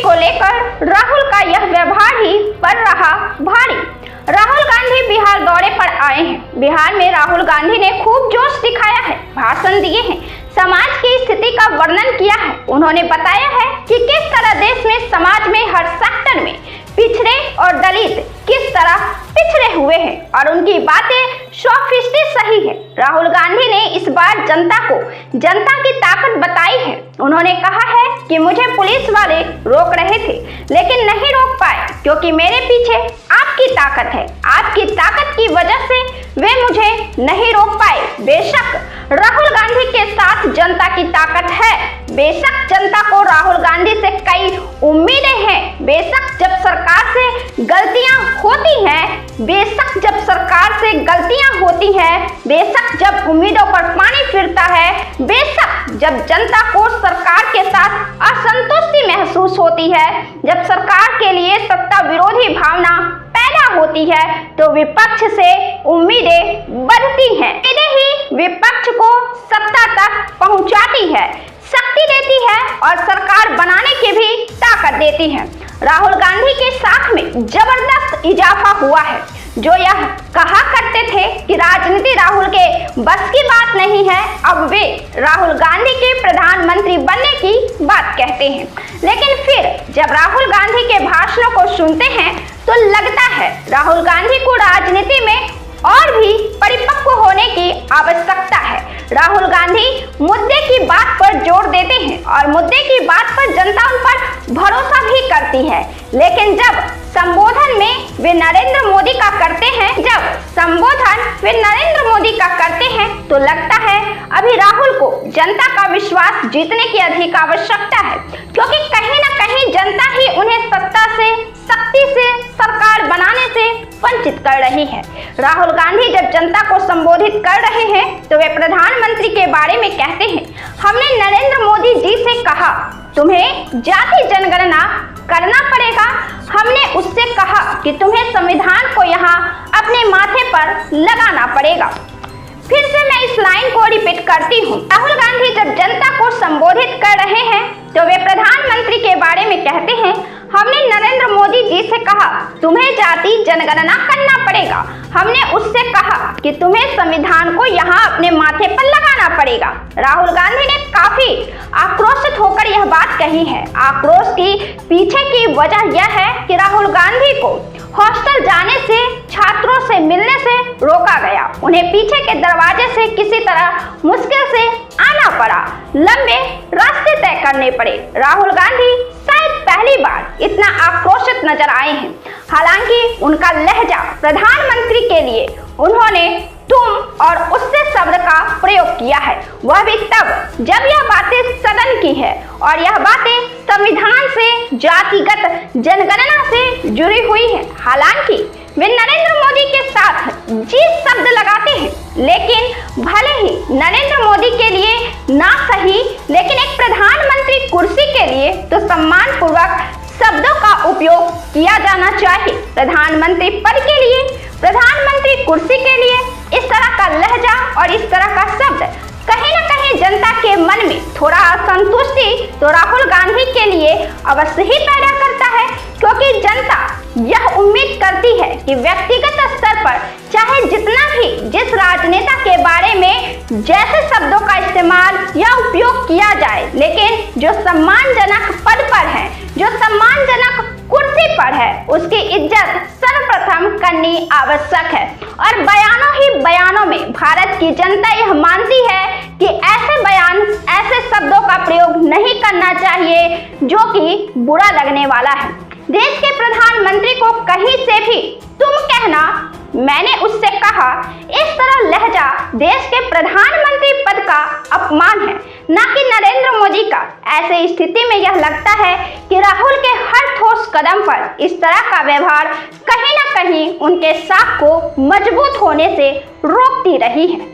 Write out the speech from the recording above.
को लेकर राहुल का यह व्यवहार ही पड़ रहा भारी। राहुल गांधी बिहार दौरे पर आए हैं। बिहार में राहुल गांधी ने खूब जोश दिखाया है, भाषण दिए हैं, समाज की स्थिति का वर्णन किया है। उन्होंने बताया है कि किस तरह देश में समाज में हर सेक्टर में पिछड़े और दलित किस तरह पिछड़े हुए हैं और उनकी बातें 100% सही है। राहुल गांधी ने इस बार जनता को जनता की ताकत बताई है। उन्होंने कहा है कि मुझे पुलिस वाले रोक रहे थे लेकिन नहीं रोक पाए क्योंकि मेरे पीछे आपकी ताकत है। आपकी ताकत की वजह से वे मुझे नहीं रोक पाए। बेशक राहुल गांधी के साथ जनता की ताकत है। बेशक जनता को राहुल गांधी से कई उम्मीदें हैं। बेशक जब सरकार से गलतियां होती हैं, बेशक जब सरकार से गलतियां होती हैं, बेशक जब उम्मीदों पर पानी फिरता है, बेशक जब जनता को सरकार के साथ असंतुष्टि महसूस होती है, जब सरकार के लिए सत्ता विरोधी भावना पैदा होती है तो विपक्ष से उम्मीदें बढ़ती हैं। इन्हें ही विपक्ष को सत्ता तक पहुंचाती है, शक्ति देती है और सरकार बनाने की भी ताकत देती है। राहुल गांधी के साथ में जबरदस्त इजाफा हुआ है। जो यह कहा करते थे कि राजनीति राहुल के बस की बात नहीं है, अब वे राहुल गांधी के प्रधानमंत्री बनने की बात कहते हैं। लेकिन फिर जब राहुल गांधी के भाषणों को सुनते हैं तो लगता है राहुल गांधी को राजनीति में और भी परिपक्व होने की आवश्यकता है। राहुल गांधी मुद्दे की बात पर जोर देते हैं और मुद्दे की बात पर जनता उन पर भरोसा भी करती है। लेकिन जब संबोधन में वे नरेंद्र मोदी का करते हैं, तो लगता है अभी राहुल को जनता का विश्वास जीतने की अधिक आवश्यकता है क्योंकि कहीं ना कहीं जनता ही उन्हें सत्ता से, शक्ति से, सरकार बनाने से वंचित कर रही है। राहुल गांधी जब जनता को संबोधित कर रहे हैं तो वे प्रधानमंत्री के बारे में कहते हैं, हमने नरेंद्र मोदी जी से कहा तुम्हें जाति जनगणना करना पड़ेगा। हमने उससे कहा कि तुम्हें संविधान को यहाँ अपने माथे पर लगाना पड़ेगा। फिर से मैं इस लाइन को रिपीट करती हूँ। राहुल गांधी जब जनता को संबोधित कर रहे हैं तो वे प्रधानमंत्री के बारे में कहते हैं, हमने नरेंद्र मोदी जी से कहा तुम्हें जाति जनगणना करना पड़ेगा। हमने उससे कहा कि तुम्हें संविधान को यहाँ अपने माथे पर लगाना पड़ेगा। राहुल गांधी ने काफी आक्रोशित होकर यह बात कही है। आक्रोश की पीछे की वजह यह है कि राहुल गांधी को हॉस्टल जाने से, छात्रों से मिलने से रोका गया। उन्हें पीछे के दरवाजे से किसी तरह मुश्किल से आना पड़ा, लंबे रास्ते तय करने पड़े। राहुल गांधी शायद पहली बार इतना आक्रोशित नजर आए हैं। हालांकि उनका लहजा प्रधानमंत्री के लिए उन्होंने तुम और उससे शब्द का प्रयोग किया है, वह भी तब जब यह बातें सदन की है और यह बातें संविधान से, जातिगत जनगणना से जुड़ी हुई है। हालांकि वे नरेंद्र मोदी के साथ जी शब्द लगाते हैं, लेकिन भले ही नरेंद्र मोदी के लिए ना सही, लेकिन एक प्रधानमंत्री कुर्सी के लिए तो सम्मान पूर्वक शब्दों का उपयोग किया जाना चाहिए। प्रधानमंत्री पद के लिए, प्रधानमंत्री कुर्सी के लिए इस तरह का लहजा और इस तरह का शब्द कहीं न कहीं जनता के मन में थोड़ा असंतुष्टि तो राहुल गांधी के लिए अवश्य ही पैदा करता है क्योंकि जनता यह उम्मीद करती है कि व्यक्तिगत स्तर पर चाहे जितना भी जिस राजनेता के बारे में जैसे शब्दों का इस्तेमाल या उपयोग किया जाए, लेकिन जो सम्मानजनक पद पर है, जो सम्मानजनक कुर्सी पर है, उसकी इज्जत सर्वप्रथम करनी आवश्यक है। और बयानों ही बयानों में भारत की जनता यह मानती है कि ऐसे बयान, ऐसे शब्दों का प्रयोग नहीं करना चाहिए जो कि बुरा लगने वाला है। देश के प्रधानमंत्री को कहीं से भी तुम कहना, मैंने उससे कहा, इस तरह लहजा देश के प्रधानमंत्री पद का अपमान है, न कि नरेंद्र मोदी का। ऐसे स्थिति में यह लगता है कि राहुल के हर ठोस कदम पर इस तरह का व्यवहार कहीं न कहीं उनके साख को मजबूत होने से रोकती रही है।